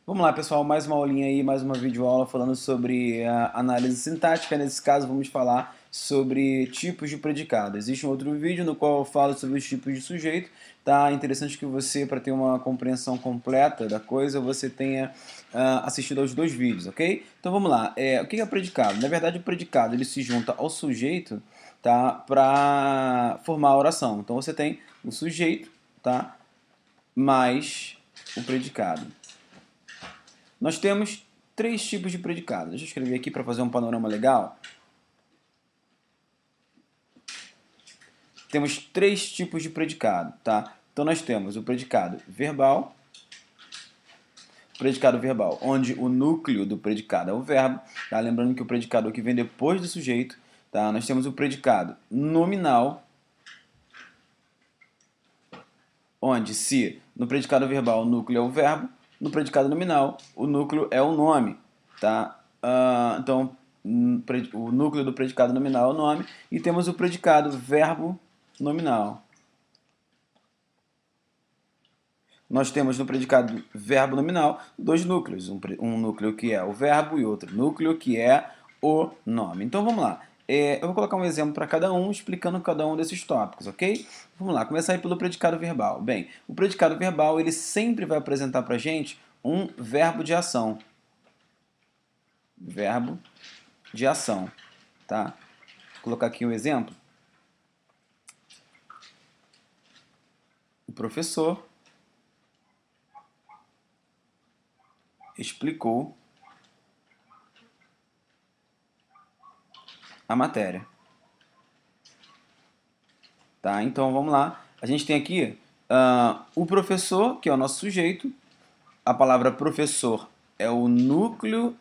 Vamos lá, pessoal, mais uma aulinha aí, mais uma videoaula falando sobre a análise sintática. Nesse caso, vamos falar sobre tipos de predicado. Existe um outro vídeo no qual eu falo sobre os tipos de sujeito. Tá interessante que você, para ter uma compreensão completa da coisa, você tenha assistido aos dois vídeos, ok? Então vamos lá. O que é predicado? Na verdade, o predicado ele se junta ao sujeito, tá, para formar a oração. Então você tem o sujeito, tá, mais o predicado. Nós temos três tipos de predicado. Deixa eu escrever aqui para fazer um panorama legal. Temos três tipos de predicado, tá? Então nós temos o predicado verbal, onde o núcleo do predicado é o verbo, tá? Lembrando que o predicado aqui vem depois do sujeito, tá? Nós temos o predicado nominal, onde se no predicado verbal o núcleo é o verbo, no predicado nominal o núcleo é o nome, tá? Então o núcleo do predicado nominal é o nome e temos o predicado verbo nominal. Nós temos no predicado verbo nominal dois núcleos, um núcleo que é o verbo e outro núcleo que é o nome. Então vamos lá. Eu vou colocar um exemplo para cada um, explicando cada um desses tópicos, ok? Vamos lá, começar aí pelo predicado verbal. Bem, o predicado verbal ele sempre vai apresentar para a gente um verbo de ação. Verbo de ação, tá? Vou colocar aqui um exemplo. O professor explicou a matéria. Tá? Então vamos lá. A gente tem aqui o professor, que é o nosso sujeito. A palavra professor é o núcleo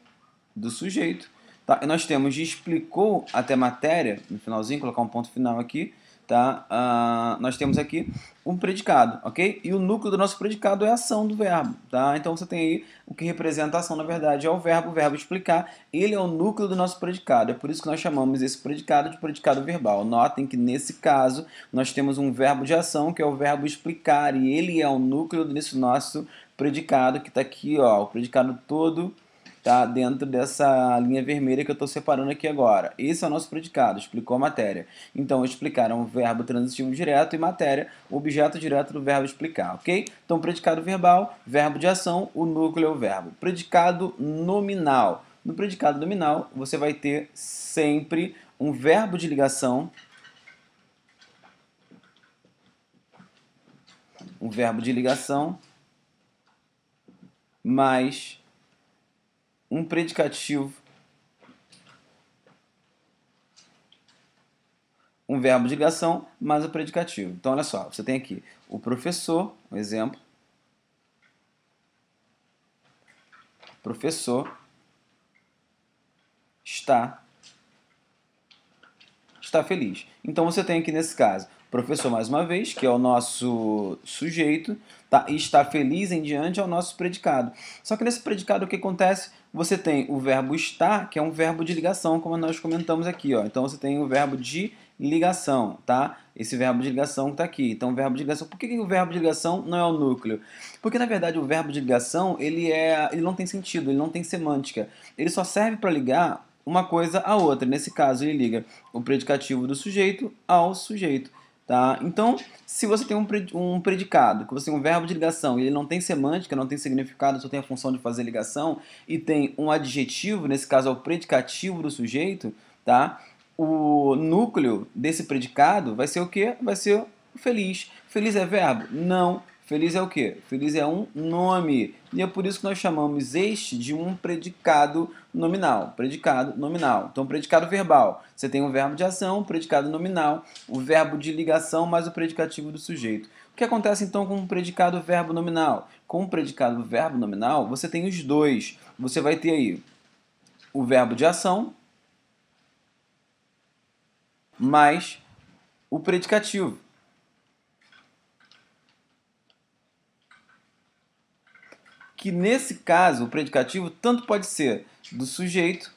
do sujeito. Tá? E nós temos de explicou até matéria, no finalzinho, colocar um ponto final aqui. Tá? Nós temos aqui um predicado, ok? E o núcleo do nosso predicado é a ação do verbo, tá? Então você tem aí o que representa a ação, na verdade, é o verbo explicar. Ele é o núcleo do nosso predicado. É por isso que nós chamamos esse predicado de predicado verbal. Notem que nesse caso nós temos um verbo de ação, que é o verbo explicar, e ele é o núcleo desse nosso predicado, que está aqui, ó, o predicado todo tá dentro dessa linha vermelha que eu estou separando aqui agora. Esse é o nosso predicado, explicou a matéria. Então, explicar é um verbo transitivo direto e matéria, objeto direto do verbo explicar, ok? Então, predicado verbal, verbo de ação, o núcleo é o verbo. Predicado nominal. No predicado nominal, você vai ter sempre um verbo de ligação, mais um predicativo, um verbo de ligação mais o predicativo. Então, olha só, você tem aqui o professor, um exemplo. Professor está feliz. Então, você tem aqui nesse caso, professor mais uma vez, que é o nosso sujeito, tá? E está feliz em diante é o nosso predicado. Só que nesse predicado o que acontece? Você tem o verbo estar, que é um verbo de ligação, como nós comentamos aqui, ó. Então você tem o verbo de ligação, tá? Esse verbo de ligação que está aqui. Então o verbo de ligação, por que o verbo de ligação não é o núcleo? Porque na verdade o verbo de ligação, ele não tem sentido, ele não tem semântica. Ele só serve para ligar uma coisa à outra. Nesse caso, ele liga o predicativo do sujeito ao sujeito. Tá? Então, se você tem um predicado, que você tem um verbo de ligação e ele não tem semântica, não tem significado, só tem a função de fazer ligação, e tem um adjetivo, nesse caso é o predicativo do sujeito, tá? O núcleo desse predicado vai ser o quê? Vai ser o feliz. Feliz é verbo? Não. Feliz é o quê? Feliz é um nome. E é por isso que nós chamamos este de um predicado nominal. Predicado nominal. Então, predicado verbal. Você tem o verbo de ação, predicado nominal, o verbo de ligação mais o predicativo do sujeito. O que acontece então com o predicado verbo nominal? Com o predicado verbo nominal, você tem os dois. Você vai ter aí o verbo de ação mais o predicativo. Que nesse caso, o predicativo tanto pode ser do sujeito,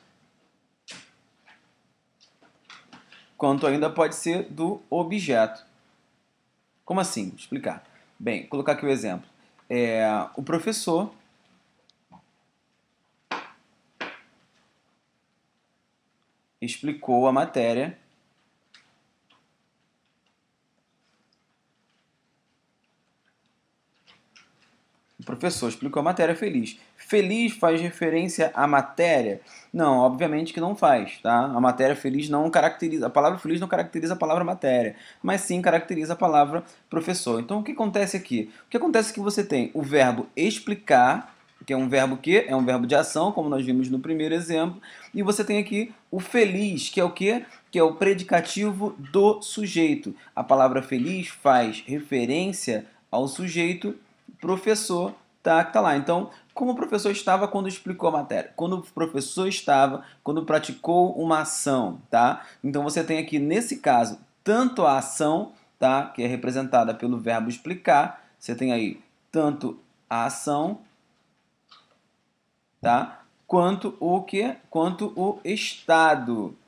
quanto ainda pode ser do objeto. Como assim? Vou explicar. Bem, vou colocar aqui o exemplo. O professor explicou a matéria. O professor explicou a matéria feliz. Feliz faz referência à matéria? Não, obviamente que não faz, tá? A matéria feliz não caracteriza, a palavra feliz não caracteriza a palavra matéria, mas sim caracteriza a palavra professor. Então o que acontece aqui? O que acontece é que você tem o verbo explicar, que é um verbo que é um verbo de ação, como nós vimos no primeiro exemplo, e você tem aqui o feliz, que é o quê? Que é o predicativo do sujeito. A palavra feliz faz referência ao sujeito professor, tá, que tá lá. Então, como o professor estava quando explicou a matéria? Quando o professor estava quando praticou uma ação, tá? Então você tem aqui nesse caso tanto a ação, tá, que é representada pelo verbo explicar. Você tem aí tanto a ação, tá? Quanto o que? Quanto o estado.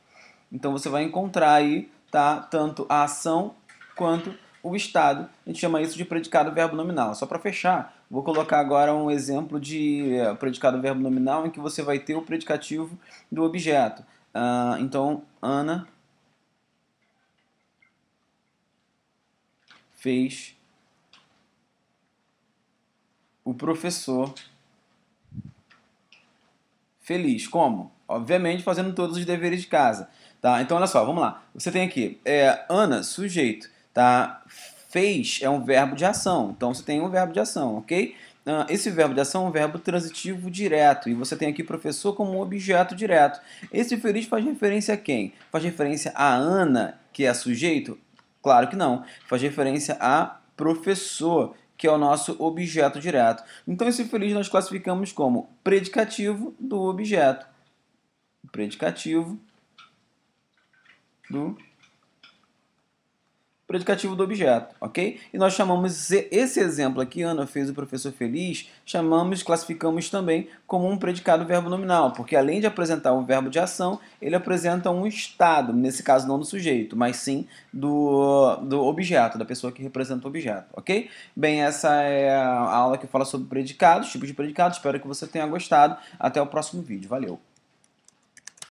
Então você vai encontrar aí, tá, tanto a ação quanto o estado. A gente chama isso de predicado verbo nominal. Só para fechar, vou colocar agora um exemplo de predicado verbo nominal em que você vai ter o predicativo do objeto. Então, Ana fez o professor feliz. Como? Obviamente fazendo todos os deveres de casa. Tá? Então, olha só, vamos lá. Você tem aqui, Ana, sujeito. Tá? Fez é um verbo de ação. Então, você tem um verbo de ação, ok? Esse verbo de ação é um verbo transitivo direto. E você tem aqui professor como um objeto direto. Esse feliz faz referência a quem? Faz referência a Ana, que é sujeito? Claro que não. Faz referência a professor, que é o nosso objeto direto. Então, esse feliz nós classificamos como predicativo do objeto. Predicativo do predicativo do objeto, ok? E nós chamamos esse exemplo aqui, Ana fez o professor feliz, classificamos também como um predicado verbo nominal, porque além de apresentar um verbo de ação, ele apresenta um estado, nesse caso não do sujeito, mas sim do objeto, da pessoa que representa o objeto, ok? Bem, essa é a aula que fala sobre predicados, tipos de predicados, espero que você tenha gostado. Até o próximo vídeo, valeu!